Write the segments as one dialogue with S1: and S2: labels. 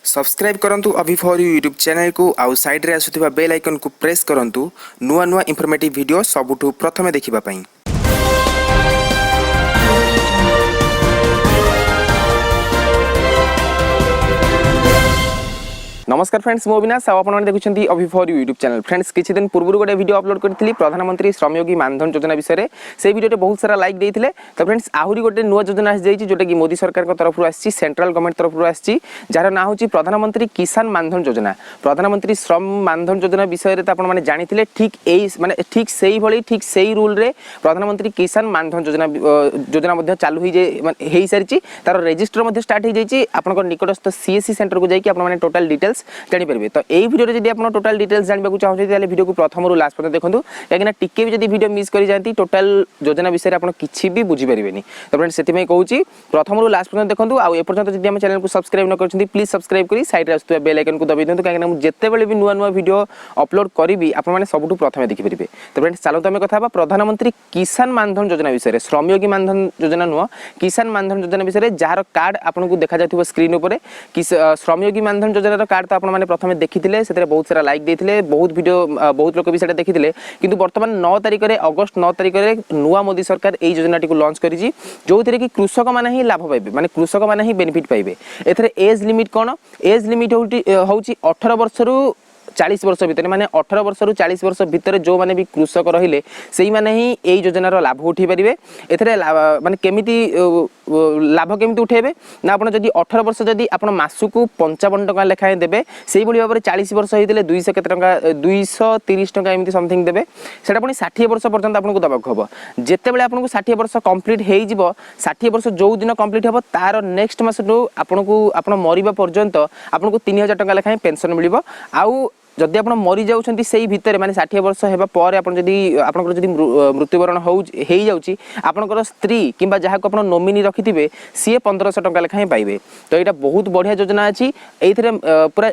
S1: Subscribe करंतु अभी for you YouTube channel को आउ साइड रे आसुथिबा बेल आइकन को प्रेस करंतु नुआ नुआ इंफॉर्मेटिव वीडियो सबुठु प्रथमे देखिबा पई। नमस्कार फ्रेंड्स, मो अविनाश आपन देखुछंती अभी for you YouTube channel. Friends, किछि दिन पूर्व गोटे वीडियो अपलोड करथिली प्रधानमंत्री श्रमयोगी मानधन योजना विषय रे। से वीडियो बहुत सारा लाइक देइथिले। तो फ्रेंड्स, आहुरी गोटे नुआ योजना आसी जाइछि जोटा कि मोदी सरकार को तरफ आछि, सेंट्रल गवर्नमेंट तरफ आछि, जार ना होछि प्रधानमंत्री किसान मानधन योजना। प्रधानमंत्री श्रम मानधन योजना विषय रे त आपन माने जानिथिले। ठीक एई माने ठीक सेही भली ठीक सेही रूल रे प्रधानमंत्री किसान मानधन योजना मध्ये चालू होई जे माने हेई सारिछि। तार रजिस्टर मध्ये स्टार्ट होई जाइछि। आपन को निकटस्थ सीएससी सेंटर को जाइकि आपन माने टोटल डिटेल्स जानि परबे। तो एई वीडियो रे जदि आपन टोटल डिटेल्स जानबा को चाहौ ताले वीडियो को प्रथम रु लास्ट पर्यंत देखंतु, काकि ना टिके भी जदि वीडियो मिस करि जानती टोटल योजना विषय रे आपन किछि भी बुझि परिबेनी। तो फ्रेंड्स, सेति मै कहूची प्रथम रु लास्ट पर्यंत देखंतु। आ ए पर्यंत जदि हम चैनल को सब्सक्राइब न करछंती प्लीज सब्सक्राइब करी साइड रे आस्तुवा बेल आइकन को दबाइ दियंतु, काकि ना मु जेते बेले भी नुआ नुआ वीडियो अपलोड करिवि आपन माने सबुठु प्रथमे देखि परिबे। तो फ्रेंड्स, चलो तमे कथा बा प्रधानमंत्री किसान मानधन योजना विषय रे। श्रमयोगी मानधन योजना नुआ, किसान मानधन योजना विषय रे जार कार्ड आपन को देखा जाथिबो स्क्रीन ऊपर कि श्रमयोगी मानधन योजना रो कार्ड तो आपन माने प्रथमे देखिथिले, सेते बहुत सारा लाइक देथिले, बहुत वीडियो बहुत लोक भी सेटा देखिथिले। किंतु वर्तमान 9 तारिख रे अगस्त 9 तारिख रे नुआ मोदी सरकार एई योजनाटी को लॉन्च करिछि, जोथिरे कि कृषक माने ही लाभ पाइबे, माने कृषक माने ही बेनिफिट पाइबे। एथरे एज लिमिट कोन? एज लिमिट होउची 18 वर्ष रु 40 वर्ष भितर, माने 18 वर्ष रु 40 वर्ष भितर जो माने भी कृषक रहिले सेही माने ही एई योजनार लाभ उठी परिबे। एथरे माने केमिति लाभ केमिति उठेबे ना, आपण जदि 18 वर्ष जदि आपण मासुकु 55 टका लेखाए देबे, सेही भली भाबरे 40 वर्ष होइतिले 200 केते टका 230 टका एमिति समथिंग देबे। सेटा पनि 60 वर्ष पर्यंत आपनको दबाक हबो। जेते बेले आपनको 60 वर्ष कंप्लीट हेइ जिवो, 60 वर्ष जो दिन कंप्लीट हबो तार नेक्स्ट मासटु आपनको आपण मरिबा पर्यंत आपनको 3000 टका लेखाए पेंशन मिलिबो। आउ जदि आपण मरि जाउछंती सेही भितर माने 60 वर्ष हेबा पर आपण जदि आपनकर जदि मृत्युवरण हेइ जाउची, आपनकर स्त्री किबा जहा को आपण नोमिनी रखिथिबे सीए 1500 टका लेखाए पाइबे। तो एटा बहुत बढ़िया योजना अछि। एइथरे पूरा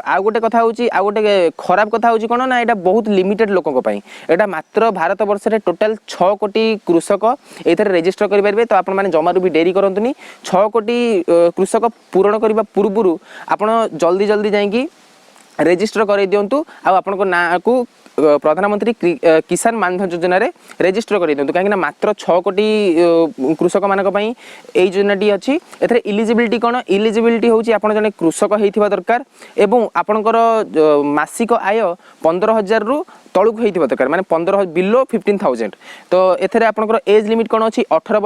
S1: आ गोटे कथा होउची, आ गोटे खराब कथा होउची कोन ना, एटा बहुत लिमिटेड लोकक पई। एटा मात्र भारत वर्ष रे टोटल 6 कोटी कृषक एइथरे रजिस्टर करि परबे। तो आपण माने जमारु भी देरी करंतुनी। 6 कोटी कृषक पूर्ण करबा पूर्वरु आपण जल्दी जल्दी जाईकी रजिस्टर कर दिंतु। आपन ना को प्रधानमंत्री किसान मानधन योजना रे रजिस्टर कर दिंतु, कहीं मात्र 6 कोटी कृषक मानक पई एई योजनाटी अछि। एथरे इलिजिबिलिटी कोन? इलिजिबिलिटी होची आपन जने कृषक हेइथिबा दरकार एवं आपनकर मासिक आय 15,000 रु तळुक हेइथिबा दरकार, माने 15 बिलो 15,000। तो एथरे आपनकर एज लिमिट कोन अछि? 18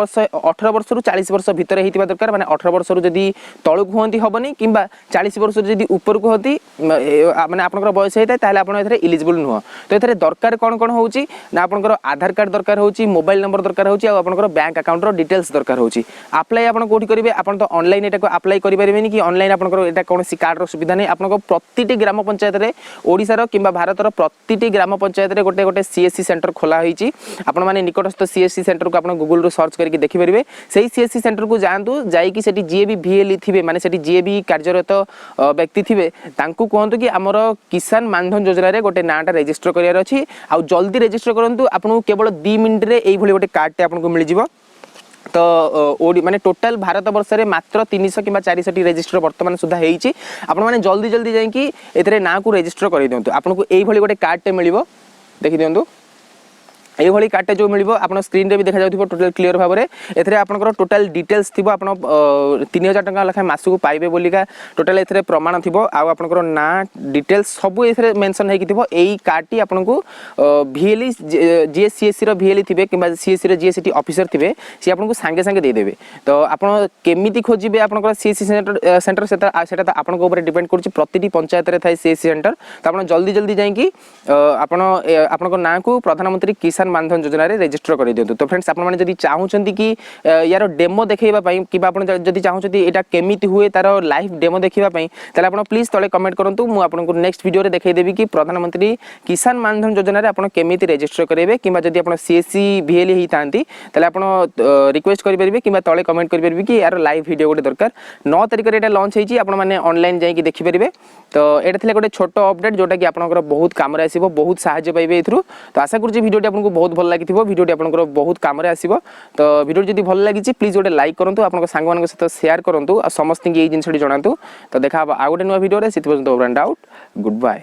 S1: वर्ष रु 40 वर्ष भितर हेइथिबा दरकार, माने 18 वर्ष रु जदी तळुक होंती हबनी किबा 40 वर्ष जदी ऊपर को होती माने आपनकर बयस हेइताय ताले आपन एथरे एलिजिबल नुह। तो एथरे दरकार कोन कोन होउची ना, आपनकर आधार कार्ड दरकार होउची, मोबाइल नंबर दरकार होउची, आ आपनकर बैंक अकाउंट रो डिटेल्स दरकार होउची। अप्लाई आपन कोठी करिवे? आपन तो ऑनलाइन एटा को अप्लाई करि परिबेनी कि ऑनलाइन आपनकर एटा कोनसी कार्ड रो सुविधा नै। आपनको प्रतिटी ग्राम पंचायत रे ओडिसा रो किबा भारत रो प्रतिटी ग्राम पंचायत रे गोटे गोटे सीएससी सेंटर खोला होईची। आपण माने निकटस्थ सीएससी सेंटर को आपण गूगल रो सर्च करके देखि परिबे। सेही सीएससी सेंटर को जांतु, जाई कि सेठी जे भी वीएल थिबे, माने सेठी जे भी कार्यरत व्यक्ति थिबे, तांकू कहंतु कि हमर किसान मानधन योजना रे गोटे नाटा रजिस्टर करियार अछि। आ जल्दी रजिस्टर करंतु, आपन केवल 2 मिनिट रे एई भली गोटे कार्ड टे आपन को मिल जिवो। तो ओडी माने टोटल भारत वर्ष रे मात्र 300 किबा 400 टी रजिस्टर वर्तमान सुधा हेइची। आपण माने जल्दी जल्दी जाई कि एथरे ना को रजिस्टर करि दियंतु। आपन को एई भली गोटे कार्ड टे मिलिबो, देखि दियंतु। एई भली कार्ड जो मिलिबो आपण स्क्रीन रे भी देखा जाउथिबो टोटल क्लियर भाबरे। एथरे आपनकर टोटल डिटेल्स थिबो, आपण 3000 टका लखा मासु पाइबे बोलिका टोटल एथरे प्रमाण थिबो। आ आपनकर ना डिटेल्स सब एथरे मेंशन हेकि थिबो। एई कार्ड टी आपनको वीएलई जीएससीएससी रो वीएलई थिबे किबा सीएससी रो जीएसटी ऑफिसर थिबे, से आपनको संगे संगे दे देबे। तो आपण केमिति खोजिबे आपनकर सीएससी सेंटर सेटा तो आपनको ऊपर डिपेंड करछि। प्रतिटी पंचायत रे थाय सीएससी सेंटर। तो आपण जल्दी जल्दी जाई कि आपण आपनकर ना को प्रधानमंत्री किसान मानधन योजना रे रजिस्टर कर दियंतु। तो फ्रेंड्स, आपण माने जदि चाहुचंती कि यार डेमो देखैबा पई किबा आपण जदि चाहुचंती एटा केमिति हुए तार लाइव डेमो देखिबा पई, ताले आपण प्लीज तळे कमेंट करंतु। मु आपनको नेक्स्ट वीडियो रे देखाइ देबी कि प्रधानमंत्री किसान मानधन योजना रे आपण केमिति रजिस्टर करेबे। किबा जदि आपण सीएससी वीएल ही थांती ताले आपण रिक्वेस्ट करि परिबे किबा तळे कमेंट करि परिबे कि यार लाइव वीडियो गोटे दरकार। 9 तारिख रे एटा लॉन्च हेची, आपण माने ऑनलाइन जाई कि देखि परिबे। तो एटा थिले गोटे छोटो अपडेट जोटा कि आपनकर बहुत काम रे आसीबो, बहुत सहाय्य पाइबे एथरु। तो आशा करछि वीडियोटी आपनको बहुत भल लगी भिडियो आपंकर बहुत कम आसो तो भिडियो जब भल लगी प्लीज गोटे लाइक करूँ आप सांग सहित सेयार करूँ और समस्त ये जिन जनातु तो देखा आउ गोटे नुआ भिडियो से आउट गुड बाय।